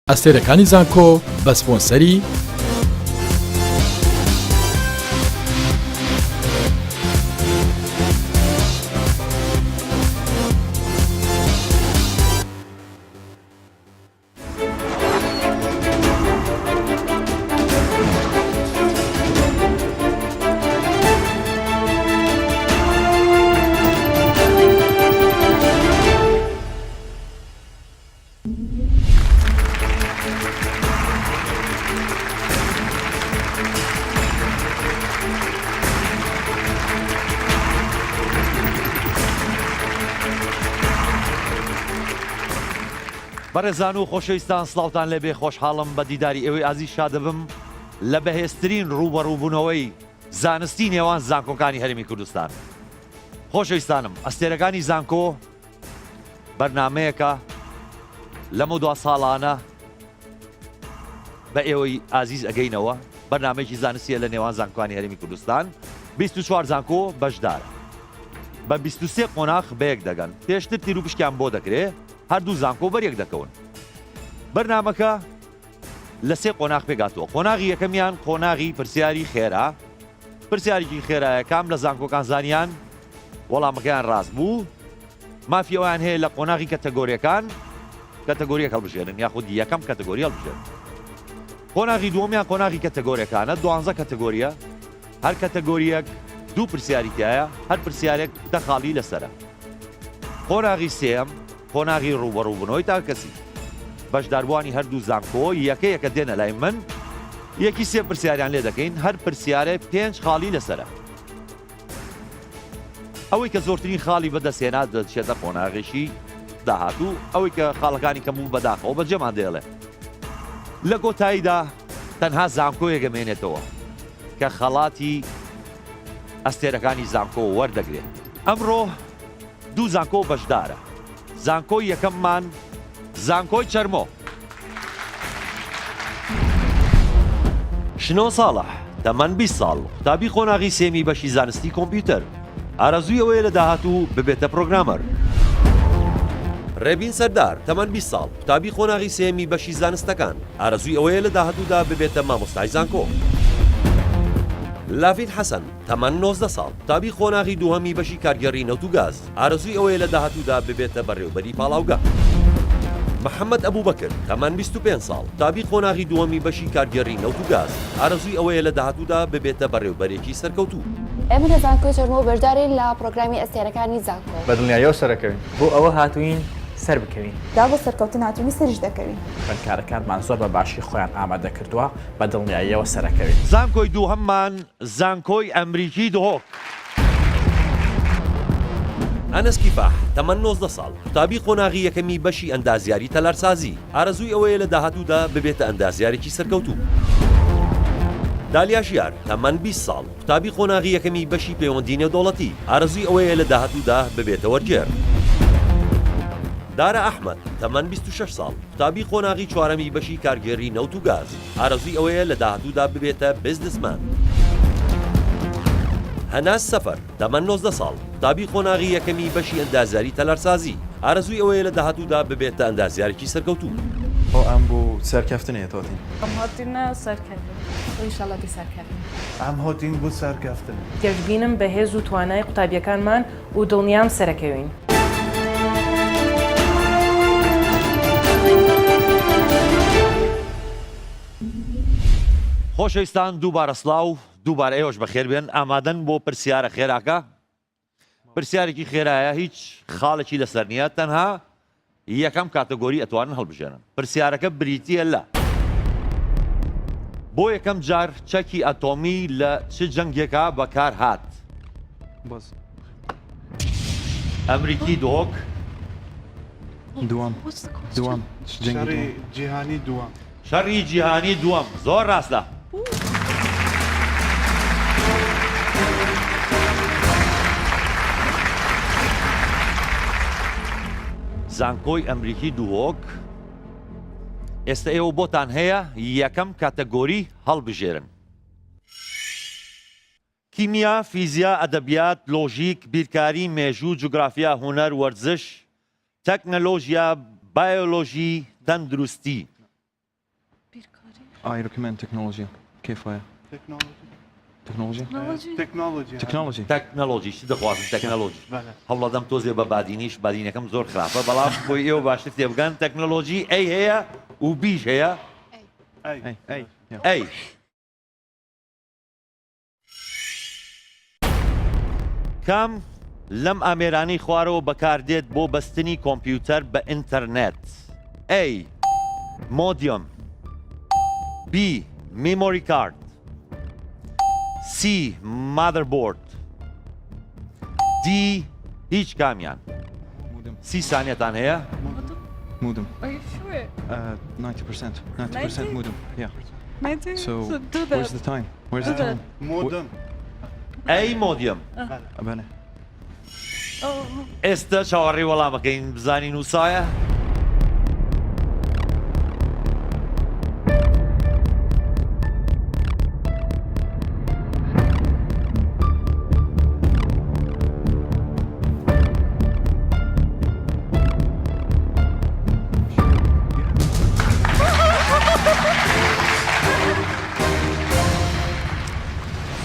ئەستێرەکانی زانکۆ بە سپۆنسەری بەڕێزان و خۆشەویستان سڵاوتان لەبێ خۆشحاڵم بە دیداری ئێوەی ئازیز شادەبم لە بەهێزترین ڕوبەڕووبوونەوەی زانستی نێوان زانکۆکانی هەرێمی کوردستان. خۆشەویستانم، ئەستێرەکانی زانکۆ بەرنامەیەکە لەمە دو ساڵانە بە ئێوەی ئازیز ئەگەینەوە. بەرنامەیەکی زانستیە لە نێوان زانکۆکانی هەرێمی کوردستان. 24 زانکۆ بەشدارە. بە 23 قۆناغ بەیەک دەگەن. پێشتر تیر و پشکیان بۆ دەکرێت. هەردوو زانکۆ بەریەک دەکەون. بەرنامەکە لە سێ قۆناغ پێگاتەوە. قۆناغی یەکەمیان قۆناغی پرسیاری خێرا. پرسیارێکی خێرایەکام لە زانکۆکان زانیان وەڵامەکەیان ڕاست بوو. مافی ئەویان هەیە لە قۆناغی کەتەگۆریەکان کەتەگۆریەک هەڵبژێرن یاخود یەکەم کەتەگۆری هەڵبژێرن. قۆناغی دووەمیان قۆناغی کەتەگۆریەکانە 12 کەتەگۆریە. هەر کەتەگۆریەک دوو پرسیاری تایە، هەر پرسیارێک 10 خاڵی لەسەرە. قۆناغی سێم قۆناغی ڕوبەڕووبوونەوەی تا کەسی. بەشداربووانی هەردوو زانکۆ یەکەیەکە دێنە لای من، یەکی سێ پرسیاریان لێ دەکەین، هەر پرسیارێ 5 خاڵی لەسەرە. ئەوەی کە زۆرترین خاڵی بەدەستێنا دەچێتە قۆناغێکی داهاتوو، ئەوەی کە خاڵەکانی کەم بوو بەداخەوە بەجێمان دێڵێ. لە کۆتاییدا تەنها زانکۆیەک ئەمێنێتەوە کە خەڵاتی ئەستێرەکانی زانکۆ وەردەگرێت. ئەمڕۆ دوو زانکۆ بەشدارە. زانکۆی یەکەممان زانکۆی چەرمۆ. شنۆ ساڵح تەمەن 20 ساڵ، قوتابی قۆناغی سێمی بەشی زانستی کۆمپیوتەر. ئارەزووی ئەوەیە لە داهاتوو ببێتە پرۆگرامەر. ڕێبین سەردار تەمەن 20 ساڵ، قوتابی قۆناغی سێمی بەشی زانستەکان. ئارەزووی ئەوەیە لە داهاتوودا ببێتە مامۆستای زانکۆ. لاڤین حەسەن تەمەن 19 ساڵ، قوتابی قۆناغی دووهەمی بەشی کارگەڕی نەوت و گاز. ئارەزووی ئەوەیە لە داهاتوودا ببێتە بەڕێوەبەری پاڵاوگا. محەممەد ئەبوبەکر تەمەن 25 ساڵ، قوتابی قۆناغی دووهەمی بەشی کارگەڕی نەوت و گاز. ئارەزووی ئەوەیە لە داهاتوودا ببێتە بەڕێوەبەرێکی سەرکەوتوو. ئێمە لە زانکۆی چەرمۆ بەشدارین لە پرۆگرامی ئەستێرەکانی زانکۆ. بە دڵنیاییەوە سەرەکەوین بۆ ئەوە هاتوین سەر بکەوین. دا بۆ سەرکەوتن هاتوونی سەرش دەکەوین. خوێندکارەکانمان زۆر بە باشی خۆیان ئامادە کردووە، بە دڵنیاییەوە سەرەکەوین. زانکۆی دووهەممان زانکۆی ئەمریکی دهۆک. ئەنەس کیفاح تەمەن 19 ساڵ، قوتابی قۆناغی یەکەمی بەشی ئەندازیاری تەلارسازی. ئارەزووی ئەوەیە لە داهاتوودا ببێتە ئەندازیارێکی سەرکەوتوو. دالیا ژیار تەمەن 20 ساڵ، قوتابی قۆناغی یەکەمی بەشی پەیوەندی نێودەوڵەتی. ئارەزووی ئەوەیە لە داهاتوودا ببێتە وەرگێر. دارە ئەحمەد تەمەن 26 ساڵ، قوتابی قۆناغی چوارەمی بەشی کارگێڕی نەوت و گاز. ئارەزووی ئەوەیە لە داهاتوودا ببێتە بزنسمان. هەناز سەفەر تەمەن 19 ساڵ، قوتابی قۆناغی یەکەمی بەشی ئەندازیاری تەلارسازی. ئارەزووی ئەوەیە لە داهاتوودا ببێتە ئەندازیارێکی سەرکەوتوو. ئەم بوو سەرکەفتنێت تۆتین. ئەم هاتینە سەرکەوتن. ئینشاڵڵا سەرکەوتن. ئەم هاتین بوو سەرکەفتن. گەشتبینم بەهێز و توانای قوتابیەکانمان و دڵنیام سەرەکەوین. خۆشەویستان دووبارە سڵاو، دووبارە ئێوەش بەخێر بێن. ئامادەن بۆ پرسیارە خێراکە؟ پرسیارێکی خێرایە، هیچ خاڵێکی لەسەر نییە، تەنها یەکەم کاتەگۆری ئەتوانن هەڵبژێنن. پرسیارەکە بریتیە لە بۆ یەکەم جار چەکی ئەتۆمی لە چ جەنگێکا بەکار هات؟ ئەمریکی دۆک، دووەم شەڕی جیهانی دووەم. شەڕی جیهانی دووەم. زۆر ڕاستە. زانکۆی ئەمریکی دووەک. ئێستا ئێوە بۆتان هەیە یەکەم کاتەگۆری هەڵبژێرن. کیمیا، فیزیا، ئەدەبیات، لۆژیک، بیرکاری، مێژوو، جوگرافیا، هونەر، وەرزش، تەکنەلۆژیا، بایۆلۆژی، تەندروستی. 4 تەندروستی. I recommend technology. كيف هي؟ تكنولوژی تەکنەلۆژی چی دەخوازم تەکنەلۆژی بەڵێ. هەوڵەدەم تۆزێ بە بادینیش بادینەکەم زۆر خراپە بەڵام بۆی ئێوە باشتر تێبگەن تەکنەلۆژی ئەی هەیە و بیش هەیە ئەی ئەی کام لەم ئامێرانەی خوارەوە بەکاردێت بۆ بەستنی کۆمپیوتەر بە ئینتەرنێت ئەی مۆدیۆم بی میمۆری کارد C. Motherboard D. هیچ کامیان 30 ثانیەتان هەیە مودم Are you sure? 90% مودم yeah 90? so do where's that. the time where's the Do that. time مودم ئەی مۆدیۆم أبانه Oh, ئێستا چاوەڕێی وەڵامەکەین بزانین وسایە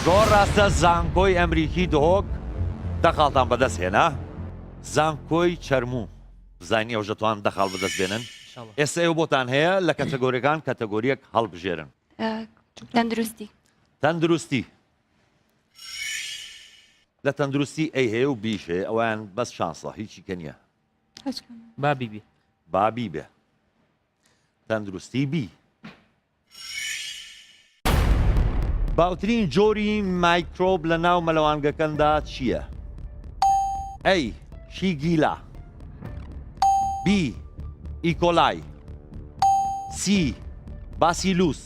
زۆر ڕاستە زانکۆی ئەمریکی دهۆک دەخاڵتان بەدەست هێنا زانکۆی چەرموو زانی ئەو ژەتوان دەخاڵ بەدەست بێنن ئێستا ئێوە بۆتان هەیە لە کەتەگۆریەکان کەتەگۆریەک هەڵبژێرن تەندروستی تەندروستی لە تەندروستی ئەی هەیە و بیش هەیە ئەویان بەس شانسە هیچی کە نییە بابی بابی بێ تەندروستی بی باوترین جۆری مایکرۆب لە ناو مەلەوانگەکەندا چییە؟ ئەی شیگیلا بی ئیکۆلای سی باسیلوس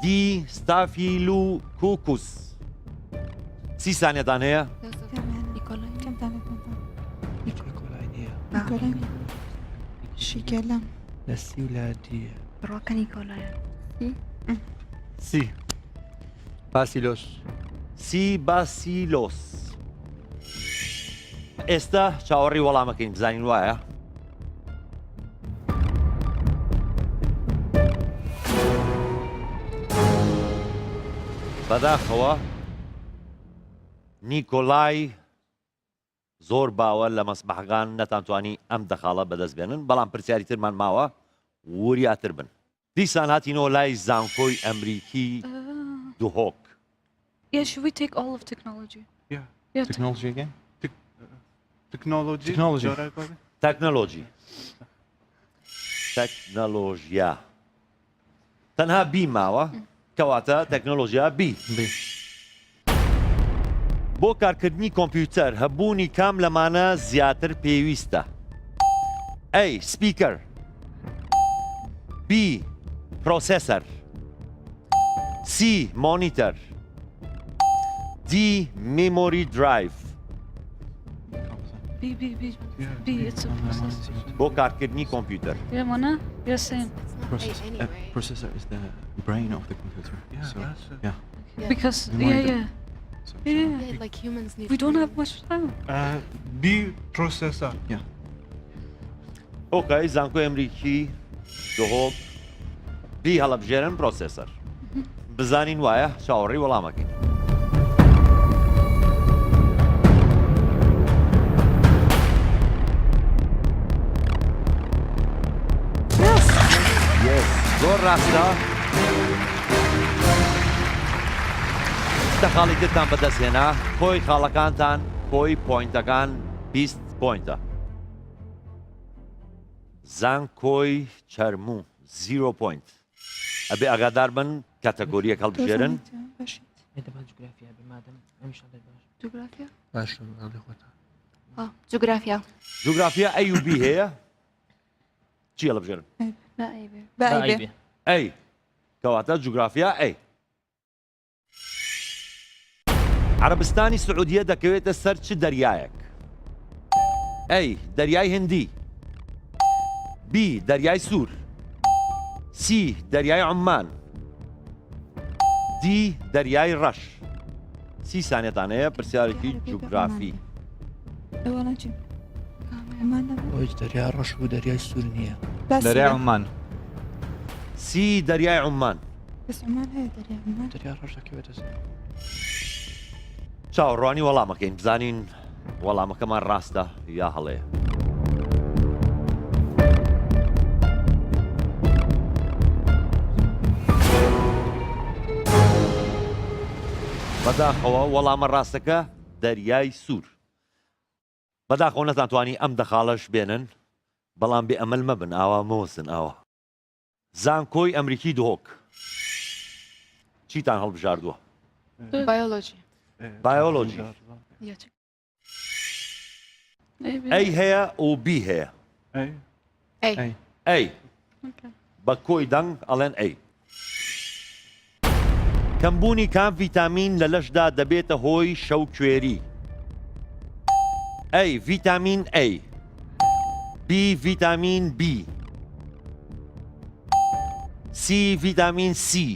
دی ستافیلو کوکوس 30 ثانیەتان هەیە شیکەلەم لە سی و لە دیە ڕۆکە نیکۆلایە سی باسیلۆس سی باسیلۆس ئێستا چاوەڕی وەڵامەکەین بزانین وایە بەداخەوە نیکۆلای زۆر باوە لە مەسبەحەکان نەتانتوانی ئەم دەخاڵە بەدەست بێنن بەڵام پرسیاری ترمان ماوە وریاتر بن دیسان هاتینەوە لای زانکۆی ئەمریکی دهۆک Yeah, should we take all of technology? Yeah, technology again تکنۆلۆژی Technology. تەکنەلۆژی تەکنەلۆژیا تەنها بی ماوە کەواتە تەکنەلۆژیا بی بي بۆ کارکردنی کۆمپیوتەر هەبوونی کام لەمانە زیاتر پێویستە ئەی سپیکەر بی پرۆسێسەر سی مۆنیتەر دی میمۆری درایڤ B, it's a processor. بۆ کارکردنی کۆمپیوتەر Yeah, Mona? You're saying. processor is the brain of the computer so yeah Because, Monitor. yeah. so, Yeah. like humans need We don't have much time. بی پرۆسێسەر yeah ئۆکەی زانکۆی ئەمریکی دهۆک بی هەڵەبژێرن پرۆسێسەر بزانین وایە چاوەڕێی وەڵامەکەین زۆر ڕاستە خاڵی ترتان بەدەستهێنا خۆی خاڵەکانتان خۆی پۆینتەکان 20 پۆینتە زانکۆی چەرموو 0 پۆینت ئەبێ ئاگادار بن کاتەگۆریەک هەڵبژێرن جغرافیا باش ئەڵێ خۆتان جغرافیا جوگرافیا ئەی و بی هەیە چی هەڵبژێرن بقى ئەی کەواتە جوگرافیا ئەی عەرەبستانی سعودیە دەکەوێتە سەر چ دەریایەک ئەی دەریای هندی بی دەریای سوور سی دەریای عومان دی دەریای ڕەش 30 ثانیەتان هەیە پرسیارێکی جوگرافی ئەوش دەریا ڕەش و دەریای سوور نییە دەریای عومان سی دەریای عومان بس عمان هي دريا عمان. دريا رجع كيف تسمع؟ چاوەڕوانی وەڵامەکەین بزانین وەڵامەکەمان ڕاستە یا هەڵەیە. بەداخەوە وەڵامە ڕاستەکە دەریای سوور. بەداخەوە نەتانتوانی ئەم دەخاڵەش بێنن بەڵام بێ ئەمەل مەبن ئاوا مۆسن ئاوە. زانکۆی ئەمریکی دهۆک چیتان هەڵبژاردووە؟ Biology. بایۆلۆجی. Yeah. Maybe. ئەی هەیە و بی هەیە. A. A. ئەی Okay. بە کۆی دەنگ ئەڵێن ئەی. کەمبوونی کام ڤیتامین لە لەشدا دەبێتە هۆی شەو کوێری. ئەی ڤیتامین ئەی. بی ڤیتامین بی. سی ڤیتامین سی.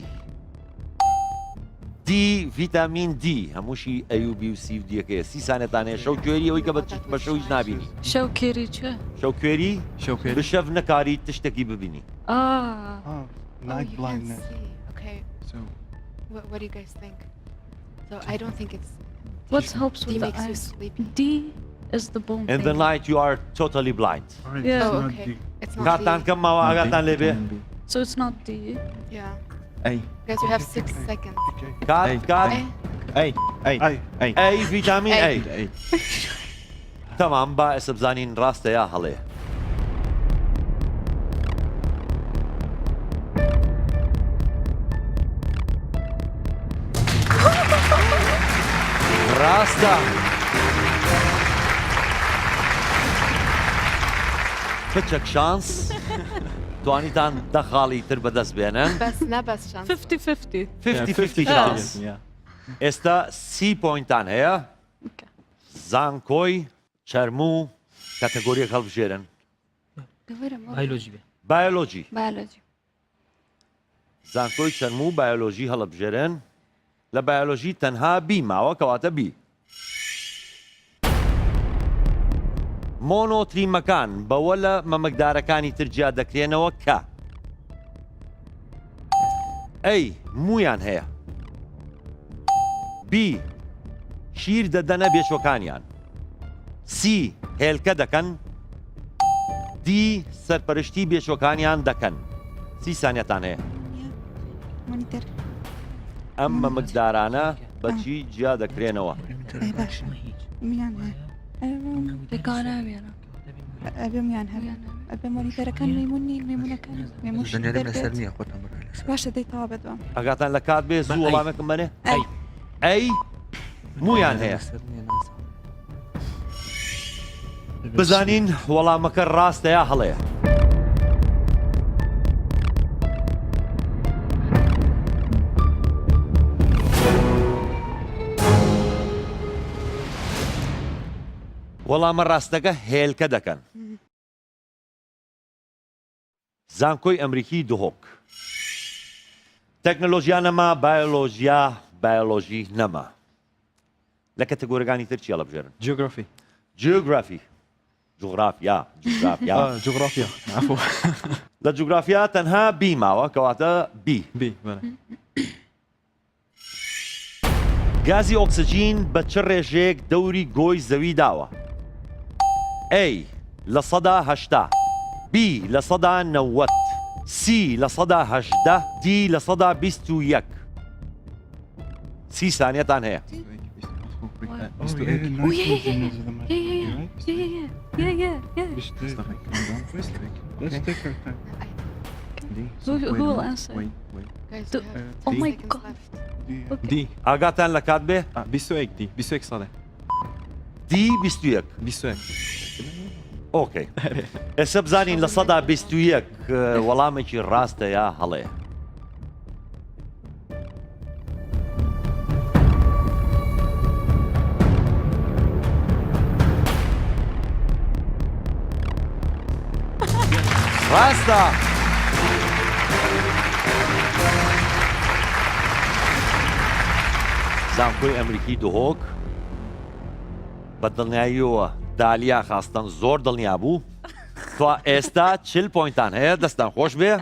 دی ڤیتامین دی هەمووشی ئەی و بی و سی و دیەکەیە 30 سانێتانەیە شەو کوێری ئەوەی کە بە شەویش نابینی. شو كيري چه؟ شەو کوێری شو كيف؟ بشەو نەکاری تشتێکی ببینی. Ah. Oh, Oh, night you blindness. can't see. Okay. So What do you guys think? So I don't think it's. What helps D with the makes you eyes? sleepy. D is the bone In the thing. night you are totally blind. Alright, Yeah. it's Oh, not okay. D. It's not کاتان D. کەم ماوە ئاگاتان لێبێ. vitamin B. So it's not D. Yeah. A. Guys, you have 6 seconds. Okay. کات کات A. A. A. A. A. ئەی ڤیتامین A. ئەی. A. تەمام با ئێستا بزانین ڕاستە یا هەڵەیە. ڕاستە. کچێک شانس توانیتان دەخاڵی تر بەدەست بێنن. Best, not best chance. 50-50. 50-50 شانس. ئێستا 30 پۆینتان هەیە. Okay. زانکۆی چەرموو کاتەگۆریەک هەڵبژێرن. بایۆلۆژی بێ. بایۆلۆجی. بایۆلۆجی. زانکۆی چەرموو بایۆلۆژی هەڵبژێرن لە بایۆلۆژی تەنها بی ماوە کەواتە بی. مۆنۆتریمەکان بەوە لە مەمەکدارەکانی ترجیا دەکرێنەوە کە ئەی مویان هەیە. بی شیر دەدەنە بێشۆکانیان. سی هێلکە دەکەن. دی سەرپەرشتی بێشۆکانیان دەکەن. 30 سانیەتان هەیە. Monitor. ئەم مەمەکدارانە بەچی جیا دەکرێنەوە. ميان بكارا بيانا أبي ميان هبي أبي مونيتر كان ميموني ميمونة كان ميموش دربت باش دي طابت بام ئەگاتان لە کات بێ زوو وەڵامێکم بنێ. ئەی مویان هەیە. بزانین وەڵامەکە ڕاستە یا هەڵەیە. وەڵامە ڕاستەکە هێلکە دەکەن. زانکۆی ئەمریکی دهۆک. تەکنۆلۆژیا نەما بایۆلۆژیا بایۆلۆژی نەما. لە کەتەگۆرەکانی تر چی هەڵبژێرن؟ Geography. جیۆگرافی. جوغرافیا. جوغرافیا. جغرافيا. عفوا. لە جوغرافیا تەنها بی ماوە کەواتە بی. B. بله. گازی ئۆکسجین بە چ ڕێژەیەک دەوری گۆی زەوی داوە؟ A لە 180. B لە 190. C لە 180. D لە 121. 30 سانیەتان هەیە. Oh, yeah, nitrogen is the yeah, yeah, right? yeah. Let's take our time. Who will answer? Wait. Guys, The- you have oh 10 my seconds God. left. D. D. ئاگاتان لە کات بێ. B1. D. B1 صالح. D 21. B1. ئۆکەی. ئێستا بزانین لە 121 وەڵامێکی ڕاستە یا هەڵەیە. ڕاستە. زانکۆی ئەمریکی دهۆک بە دڵنیاییەوە دالیا خاستن زۆر دڵنیا بوو. تو ئێستا 40 پۆینتان هەیە دەستان خۆش بێ.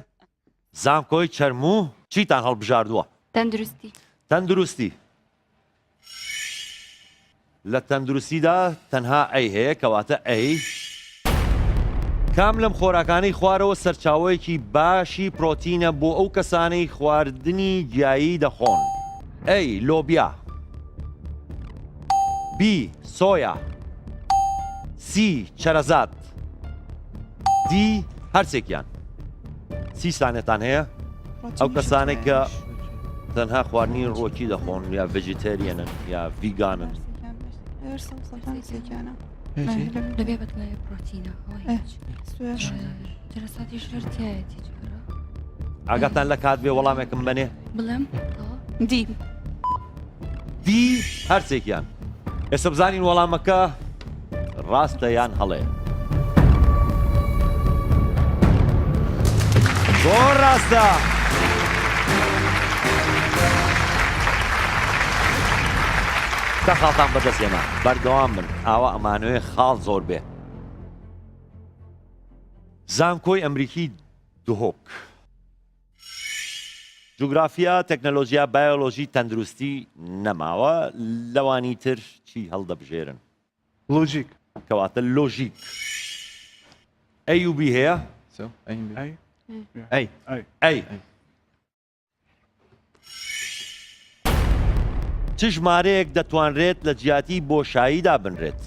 زانکۆی چەرموو چیتان هەڵبژاردووە؟ تەندروستی. تەندروستی. لە تەندروستیدا تەنها ئەی هەیە کەواتە ئەی. کام لەم خۆراکانەی خوارەوە سەرچاوەیەکی باشی پرۆتینە بۆ ئەو کەسانەی خواردنی گیایی دەخۆن. ئەی لۆبیا. بی سۆیا. سی چەرەزات. دی هەرچێکیان. 30 سانێتان هەیە ئەو کەسانێک کە تەنها خواردنی ڕۆکی دەخۆن یا ڤێجیتێریەنن یا ڤیگانن. لەبێ بەدڵێ پرۆتینە جەرەساتی ژێرتایەتی جۆرە. ئاگاتان لە کات بێ وەڵامێکم بنێ بڵێم دی دی هەرچێکیان. ئێستا بزانین وەڵامەکە ڕاستە یان هەڵەیە. زۆر ڕاستە. تا خاڵتان بەدەستێنە بەردەوام من ئاوا ئەمانوێ خاڵ زۆر بێ. زانکۆی ئەمریکی دهۆک. جوگرافیا تەکنەلۆژیا بایۆلۆژی تەندروستی نەماوە لەوانی تر چی هەڵدەبژێرن؟ Logic. کەواتە لۆژیک. ئەی و بی هەیە؟ So, A and B. ئەی Hey. ئەی چ ژمارەیەک دەتوانرێت لە جیاتی بۆشاییدا بنرێت؟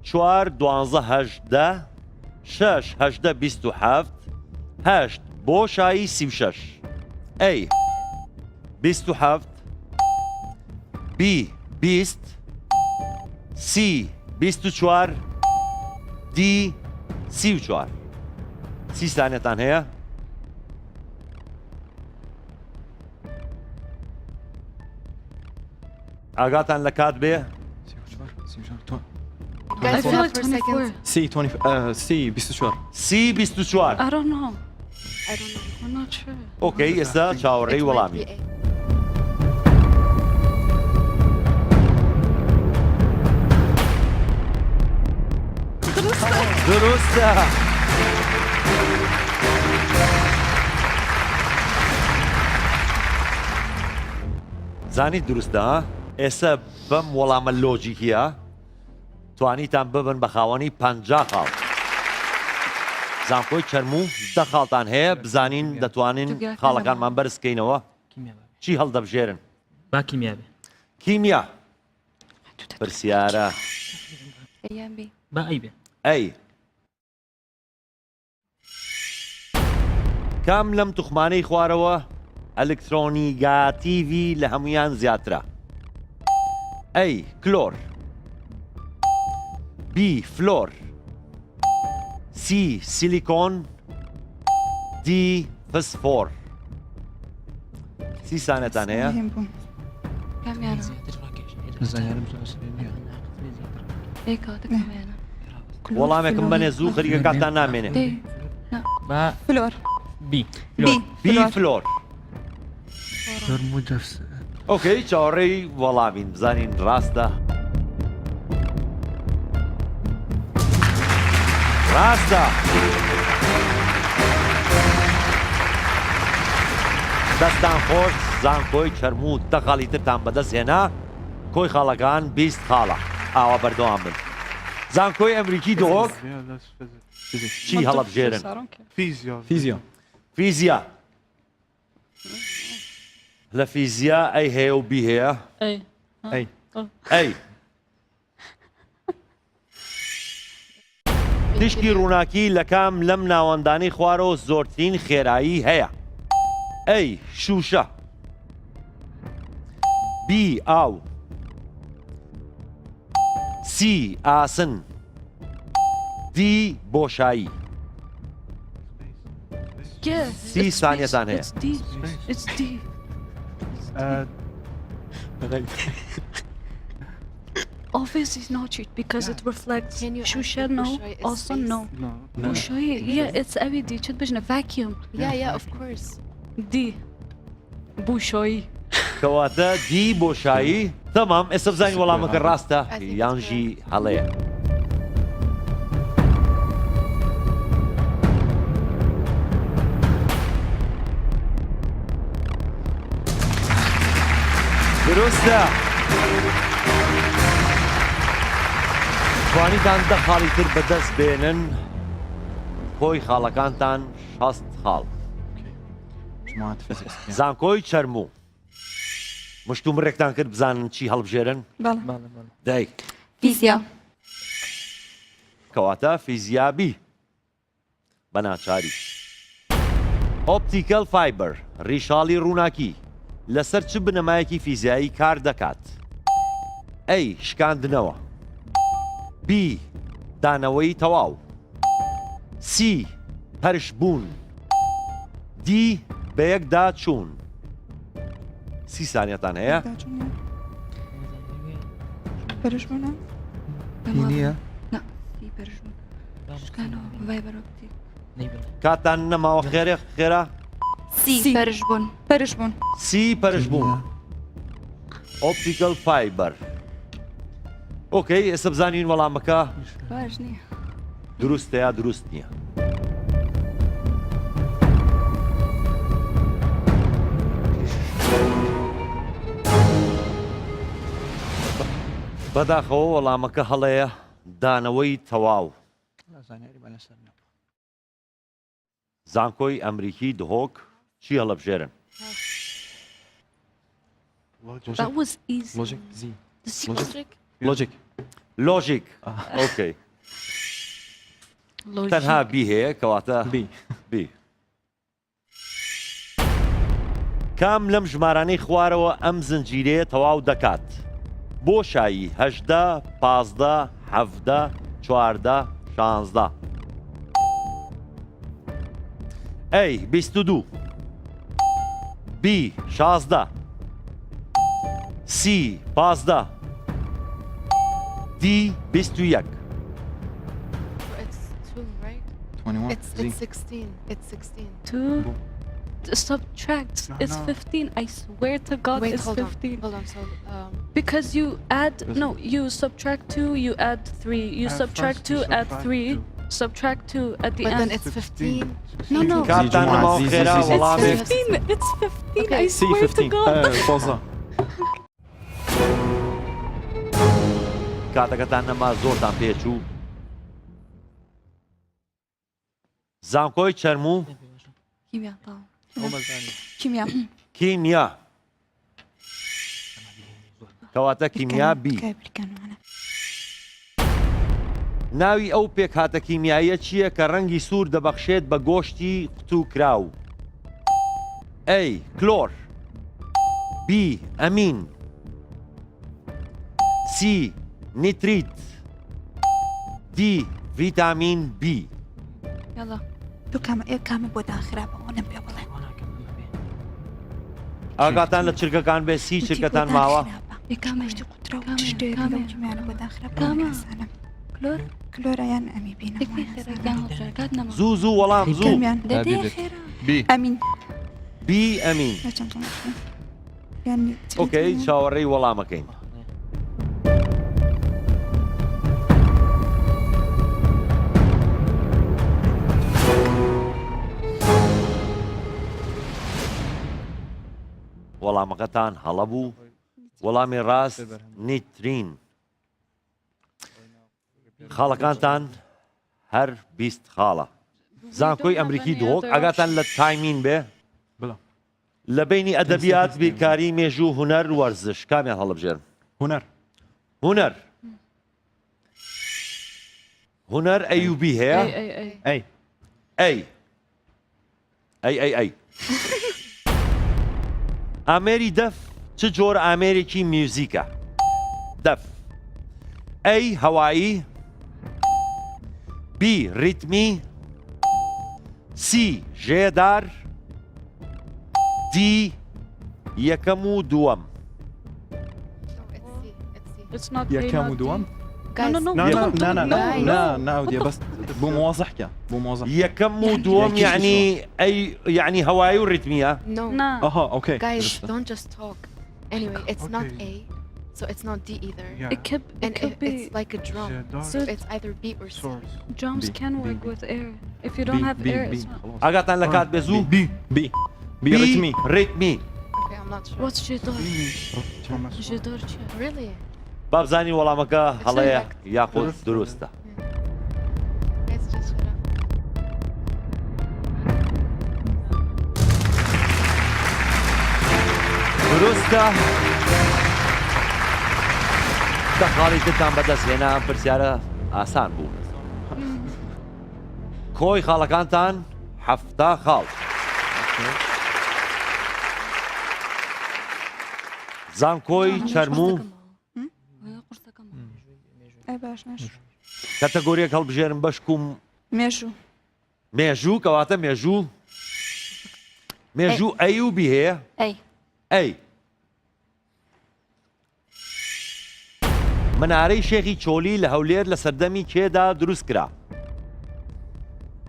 4 12 18 6 18 27 8 بۆشایی 36. ئەی 27 بی 20 سی 24 دی 34. 30 سانێتان هەیە؟ ئاگاتان لە کات بێ؟ Guys, I feel hold like for a second. 24. C 24. سی 24. I don't know. I don't know. I'm not sure. ئۆکەی ئێستا چاوەڕێی It might وەڵامی. be A. دروستە. زانیت دروستە ها؟ ئێستا بەم وەڵامە لۆجیکیە توانیتان ببن بە خاوەنی 50 خاڵ. زانکۆی چەرموو 10 خاڵتان هەیە بزانین دەتوانین خاڵەکانمان بەرزکەینەوە. کیمیا بە چی هەڵدەبژێرن؟ با کیمیا بێ کیمیا. پرسیارە ئەیان بی. با ئەی بێ ئەی کام لەم توخمانەی خوارەوە ئەلکترۆنیگاتیڤی لە هەمویان زیاترە؟ ئەی کلۆر. بی فلۆر. سی سیلیکۆن. دی فسفۆر. 30 سانێتان هەیە؟ کامیانە ئەی کاتە کامیانە وەڵامێکم بەنێ زوو خەریکە کاتان نامێنێ. دێ با فلور بی بی بی فلۆر. Termodafs. ئۆکەی چاوەڕێی وەڵامین بزانین ڕاستە. ڕاستە. دەستان خۆش زانکۆی چەرموو 10 خاڵی ترتان بەدەست هێنا کۆی خاڵەکان 20 خاڵە ئاوا بەردەوام بن. زانکۆی ئەمریکی دۆک Yeah, that's physics. چی هەڵەبژێرن؟ Physio. Physio. فیزیا. لە فیزیا ئەی هەیە و بی هەیە؟ ئەی A. ئەی تشکی ڕووناکی لە کام لەم ناوەندانەی خوارەوە زۆرترین خێرایی هەیە؟ ئەی شوشە. بی ئاو. سی ئاسن. دی بۆشایی. 30 سانیەتان هەیە. It's deep. It's deep. Obviously it's not cheat because it reflects Can you Shusha answer no, Bushoy is also space? no. No. Bushoy, yeah, it's evident. It should be in a vacuum. Yeah, of course. D. Bushoy. کەواتە دی بۆشایی. تەمام ئێستا بزانین وەڵامەکە ڕاستە I think it's یانژی هەڵەیە. دروستە توانیتان 10 خاڵی تر بەدەست بێنن خۆی خاڵەکانتان 6 خاڵ مجموعة physics. Yeah. زانکۆی چەرموو مشت و مڕێکتان کرد بزانن چی هەڵبژێرن بەڵێ دایک فیزیا کەواتە فیزیابی بە ناچاری ئۆپتیکەل فایبەر ڕیشاڵی ڕووناکی لەسەر چ بنەمایەکی فیزیایی کار دەکات ئەی شکاندنەوە بی دانەوەی تەواو سی پەرش بوون دی بە یەکدا چوون 30 سانیەتان هەیە پەرشمونە هینیە سی پەرشمون شکانەوە ڤایبەر ئۆپتیک کاتان نەماوە خێرا سی پەرش بوون پەرشبوون سی پەرش بوون ئۆپتیکەل فایبەر ئۆکەی ئێستا بزانین وەڵامەکە باش نییە دروستە یا دروست نییە بەداخەوە وەڵامەکە هەڵەیە دانەوەی تەواو زانکۆی ئەمریکی دهۆک چی هەڵەبژێرن That was easy. Logic Z. Logic? Logic. لۆژیک ئۆکەی تەنها بی هەیە کەواتە B. بی کام لەم ژمارانەی خوارەوە ئەم زنجیرەیە تەواو دەکات بۆشایی 18 15 17 14 16 ئەی 22 بی 16 سی 15 دی 21 It's 2, right? 21. It's Z. 16. It's 16. 2 subtract is 15. I swear to God, Wait, it's hold 15. on. Hold on. So, Because you add, no, you subtract 2, you add 3. You subtract 2, add 3. Subtract 2 at the but end. then it's 15. No. کاتان نەماوە خێرا Z. وەڵامێک 15. It's 15. Okay. I C swear to 15. God. Pauza. کاتەکەتان نەما زۆرتان پێچوو زانکۆی چەرموو کیمیا کیمیا کیمیا کەواتە کیمیا بی ناوی ئەو پێکهاتە کیمیاییە چییە کە ڕەنگی سوور دەبەخشێت بە گۆشتی قوتو کراو ئەی کلۆر بی ئەمین سی نیتریت دی ڤیتامین بی یاڵا تو کامە بۆ داخرابە ئەوە پێ بڵێ ئاگاتان لە چرکەکان بێ سی چرکەتان ماوە یەکامەشتی قوترە و شتێک کیمیانە بۆ داخرابە ئاسانە Klor? کلۆرە یان ئەمی بینە زوو زوو وەڵام زوو کامیان B. ئەمین بی ئەمین ئۆکەی چاوەڕێی وەڵامەکەین وەڵامەکەتان هەڵە بوو وەڵامی ڕاست نیترین خاڵەکانتان هەر 20 خاڵە زانکۆی ئەمریکی دۆک ئەگاتان لە تایمین بێ بڵێ. لە بینی ئەدەبیات بیرکاری مێژوو هونەر وەرزش کامیان هەڵبژێن هنر. هونەر هونەر ئەیوبی هەیە أي. ئەی ئامێری دەف چ جۆر ئامێرێکی میوزیکە دەف ئەی هەوایی بی ریتمی سی ژێدار دی یەکەم و دووەم No, it's C. It's C. It's not يا A, كام not D. ودوام؟ Guys, no, لا Don't- لا don't- لا لا no, لا لا ودي بس بو مواضح كا بو مواضح. یەکەم و دووەم یعنی ئەی یعنی هەوایی و ریتمیە No. Nah. أها أوكي. Guys, درست. don't just talk. Anyway, it's not Okay. A, so it's not D either. Yeah. It could, And it could be. it's like a drum. Jet So dart. it's either B or C. Source. Drums B, can B, work B. with air. If you don't have air, بي it's not. خلاص. ئاگاتان لە کات بێ زوو بي بي بي رتمي. ریتمی Okay, I'm I'm not sure. What's Jidar? Thomas. Jidar چیه؟ Really? بابزانی وەڵامەکە هەڵەیە یاخود دروستە. It's just shut up. دروستە کە خاڵی ترتان بەدەستهێنا ئەم پرسیارە ئاسان بوو. کۆی خاڵەکانتان 7 خاڵ. زانکۆی چەرموو ئەی باش نەش کەتەگۆریەک هەڵبژێرن بەشکوم مێژوو مێژوو کەواتە مێژوو ئەی و بی هەیە ئەی ئەی منارەی شێخی چۆلی لە هەولێر لە سەردەمی کێدا دروست کرا؟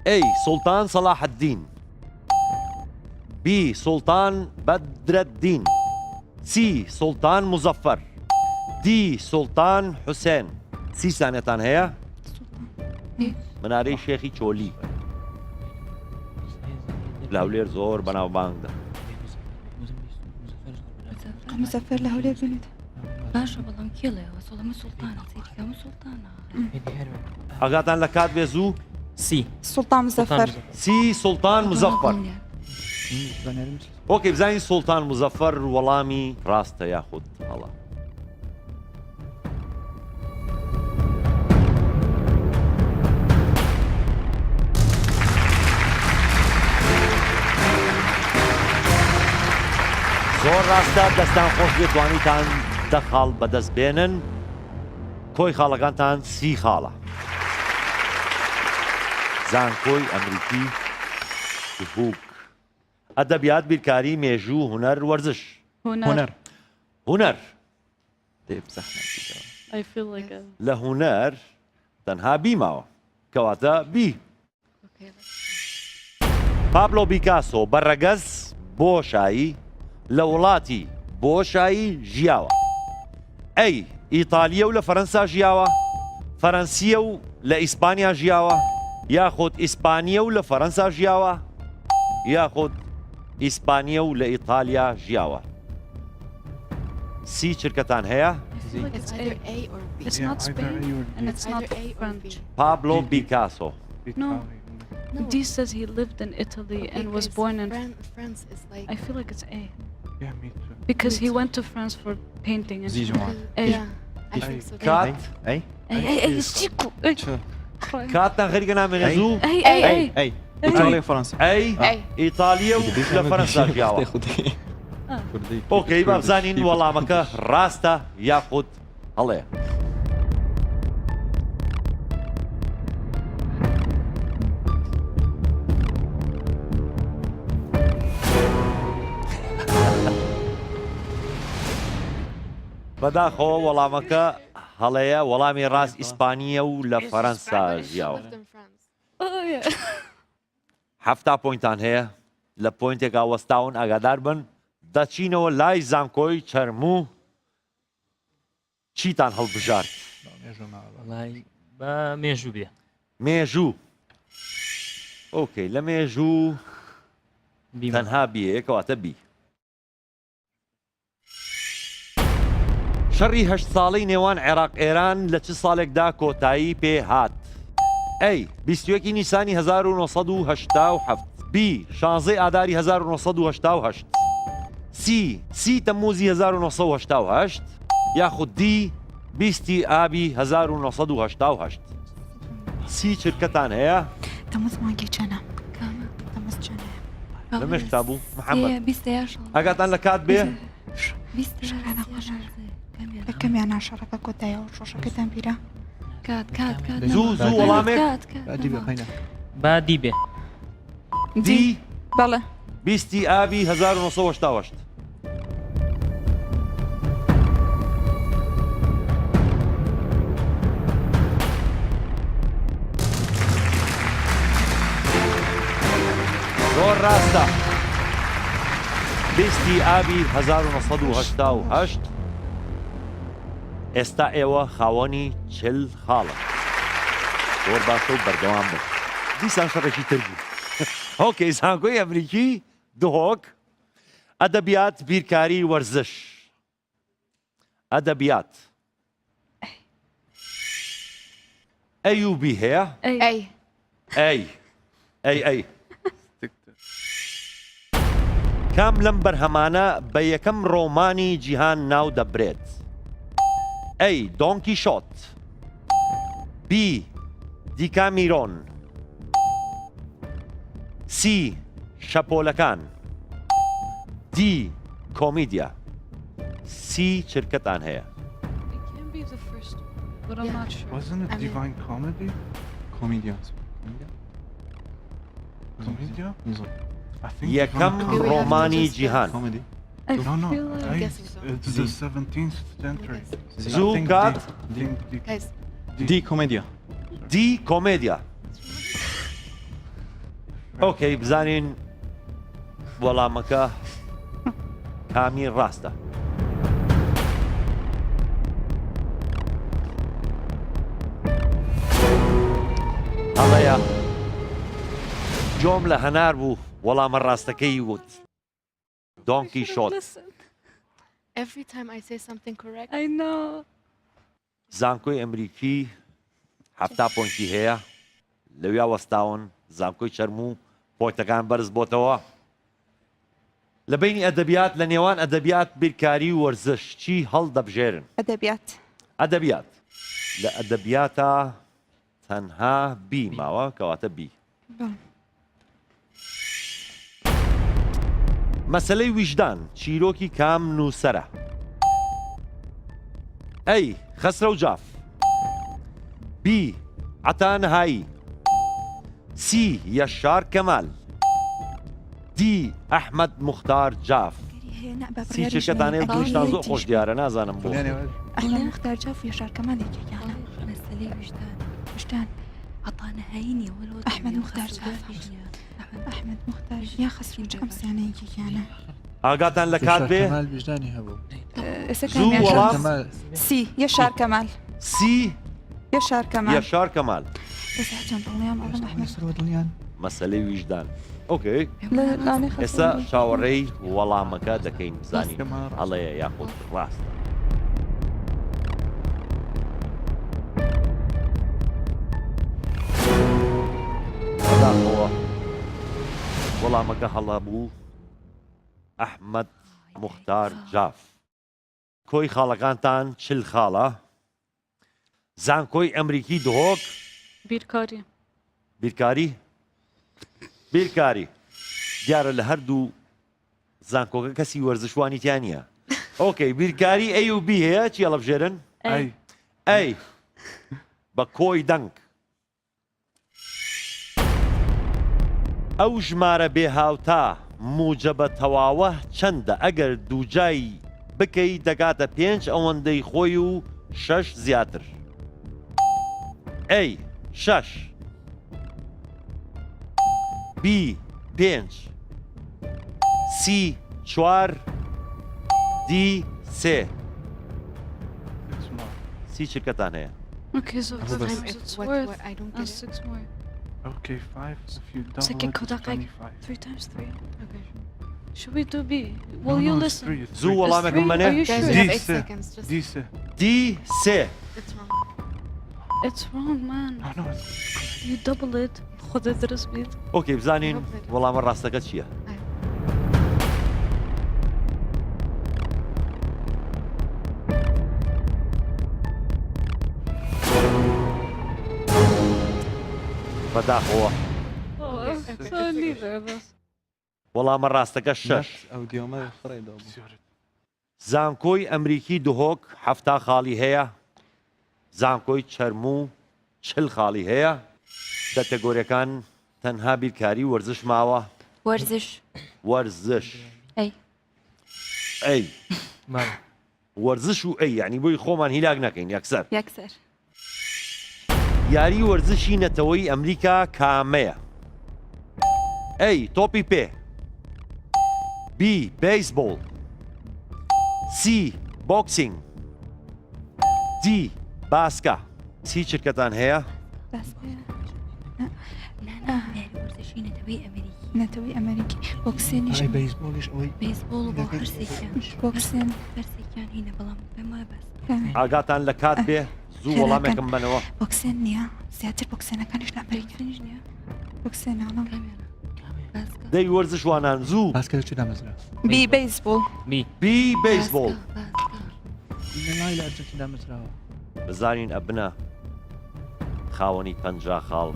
ئەی سوڵتان سەلاح الدین، بی سوڵتان بەدرەددین، سی سوڵتان مزەفەر، دی سوڵتان حوسێن. 30 سانیەتان هەیە؟ منارەی شێخی چۆلی لە هەولێر زۆر بەناوبانگدا. مزەفەر لە هەولێر بینیت باشە بەڵام کێڵەوە سۆڵەمە سوڵتانە سیدەمە سوڵتانە ئاگاتان لە کات بێزوو سی سوڵتان مزەفەر سی سوڵتان مزەفەر. ئۆکەی بزانین سوڵتان مزەفەر وەڵامی ڕاستە یاخود هەڵا. زۆر ڕاستە دەستان خۆش بێتوانیتان 10 خاڵ بەدەست بێنن. کۆی خاڵەکانتان 30 خاڵە. زانکۆی ئەمریکی بووک ئەدەبیات بیرکاری مێژوو هونەر وەرزش هونەر هونەر I feel like a... لە هونەر تەنها بیماوە کەواتە بی. پابلۆ بیکاسۆ بەڕەگەز بۆشایی لە وڵاتی بۆشایی ژیاوە؟ ئەی ئیتالیە و لە فەرەنسا ژیاوە، فەرەنسیە و لە ئیسپانیا ژیاوە، یاخود ئیسپانیە و لە فەرەنسا ژیاوە، یاخود ئیسپانیە و لە ئیتالیا ژیاوە. سی چرکەتان هەیە؟ It's either A or B. It's not Spain and it's not Either A or French. B. پابلۆ بیکاسۆ. No. D says he lived in Italy and was Because born in... France is like. I feel like it's A. Yeah, me too. Because he went to France for painting and... Zizouan. Yeah, I think so. کات Hey. Hey, Chico! کاتتان خەریکە نامێنێ زوو؟ Hey! Hey. Italy, France. ئەی Hey. ئیتالیە و لە فەرەنسا ژیاوە. ئۆکەی با بزانین وەڵامەکە ڕاستە یاخود هەڵەیە. بەداخەوە وەڵامەکە هەڵەیە وەڵامی ڕاست ئیسپانیە و لە It's فەرەنسا Spanish. She ژیاوە. lived in France. Oh, yeah. 7 پۆینتان هەیە لە پۆینتێکا وەستاون ئاگادار بن. دەچینەوە لای زانکۆی چەرموو چیتان هەڵبژارد؟ وڵای بە مێژوو بێ. مێژوو. ئۆکەی لە مێژوو تەنها بیە کەواتە بی. شەڕی 8 ساڵەی نێوان عێراق ئێران لە چ ساڵێکدا کۆتایی پێ هات؟ ئەی 21 نیسانی 1987، بی 16 ئاداری 1988، سی تەموزی 1988، یاخود دی 20 ئابی 1988. سی چرکەتان هەیە؟ تەمەز مانگی چەنە تەمەز چەنە لەمێش کتابوو محەممەد بیستەیەش ئەگاتان لە کات بێ؟ کەمیان ناشەڕەکە کۆتایە و شۆشەکەتان بیرە کات زوو وەڵامێک با دی بێ. دی بەڵێ 20 ئابی 1988. زۆر ڕاستە 20 ئابی 1988. ئێستا ئێوە خاوەنی 40 خاڵە. زۆر باشە و بەردەوام بن. دیسان شەڕێکی تر بوو. ئۆکەی زانکۆی ئەمریکی دهۆک ئەدەبیات بیرکاری وەرزش ئەدەبیات ئەی و بی هەیە A. ئەی کام لەم بەرهەمانە بە یەکەم ڕۆمانی جیهان ناو دەبرێت ئەی دۆنکی شۆت بی دیکامیرۆن سی شەپۆلەکان دی کۆمیدیا سی چرکەتان هەیە It can be the first one, but I'm not sure. Wasn't it I mean- Divine Comedy? Comedia. Comedia? I think یەکەم Divine we have to ڕۆمانی just- جیهان Comedy. I No, no. feel like I'm guessing so. It's the 17th century. زوو کات Guys, دي كوميديا دی کۆمێدیا ئۆکەی بزانین وەڵامەکە کامی ڕاستە هەڵەیە جۆم لە هەنار بوو وەڵامە ڕاستەکەی وت دۆنکی شۆت listen. every time I say something correct, I know. زانکۆی ئەمریکی هەفتا پۆنتی هەیە لەویا وەستاون زانکۆی چەرم و پۆیتەکان بەرز بۆتەوە لە بینی ئەدەبیات لە نێوان ئەدەبیات بیرکاری و وەرزش چی هەڵدەبژێرن ئەدەبیات ئەدەبیات لە ئەدەبیاتە تەنها بی ماوە کەواتە بی مەسەلەی ویژدان چیرۆکی کام نووسەرە ئەی خەسرە و جاف بی عەتا نەهایی سی یەشار کەمال دی ئەحمەد موختار جاف سی چێکەتانەیە دویشتان زۆر خۆش دیارە نازانم بۆ ئەحمەد موختار جاف و یەشار کەمالێکی یانە مسألة وجدان عطانا هيني ولو ئەحمەد موختار جاف ئەحمەد موختار یا خەسر و ئەم سیانەیەکی یانە ئاگاتان لە کات بێ كمال وجداني هبو زوو وەڵام كمال سی یەشار کەمال سی یەشار کەمال یەشار کەمال بەس هەچەند دڵنیام ئەڵم ئەحمەد مەسەلەی ویژدان ئۆکەی لە لانەی ئێستا چاوەڕێی وەڵامەکە دەکەین بزانین هەڵەیە یاخود ڕاستە بەداخەوە وەڵامەکە هەڵا بوو ئەحمەد موختار جاف کۆی خاڵەکانتان چل خاڵە زانکۆی ئەمریکی دهۆک بیرکاری. بیرکاری دیارە لە هەردوو زانکۆکە کەسی وەرزشوانی تیان نییە ئۆکەی بیرکاری ئەی و بی هەیە چی هەڵەبژێرن أي ئەی بە کۆی دەنگ ئەو ژمارە بێهاوتا موجەبە تەواوە چەندە ئەگەر دووجای بکەی دەگاتە 5 ئەوەندەی خۆی و 6 زیاتر ئەی 6 بی 5 سی 4 دی 3 سی چرکەتان هەیە Okay, so What- times what- it's what- worth what- I don't and get it. 6 more. Okay, 5. If you It's double like a it, it's Kodak, like 25. 3 times 3. okay. Should we do B? Will No, you no, it's listen? 3, it's زوو 3. وەڵامێکم Are بنێ you Guys, sure? we have 8 Dice. seconds. Just Dice. دی 3 it's wrong. It's wrong, man. No, no, it's You double it. خذ درس بيت. ئۆکەی بزانین وەڵامە ڕاستەکە چییە بەداخەوە So neither of us. وەڵامە ڕاستەکە 6 او ديوما فريدو زانکۆی ئەمریکی دهۆک هەفتا خاڵی هەیە زانکۆی چەرم و 40 خاڵی هەیە کەتەگۆریەکان تەنها بیرکاری وەرزش ماوە ورزش وەرزش أي ئەی ماڵ وەرزش و ئەی یعنی بۆی خۆمان هیلاک نەکەین یەکسەر يكسر یاری وەرزشی نەتەوەی ئەمریکا کامەیە ئەی تۆپی پێ بی بەیسبۆڵ سی بۆکسینگ دی باسکە سی چرکەتان هەیە بەس لا لا شي نتوي أمريكي نتوي أمريكي بوكسينيش هاي بيسبوليش أوي بيسبول وبوكسي كان بوكسين فرسي كان هنا بلام ما بس ئاگاتان لە کات بێ زوو وەڵامێکم بنەوە بوكسين نيا زيادة بوكسين كانش نعمل بوكسين عالم دەی وەرزشوانان زوو باسكت چی دامزرا بي بيسبول بی بەیسبۆڵ لای لارجە چی دامزرا بزانین ئەبنە خاوەنی 50 خاڵ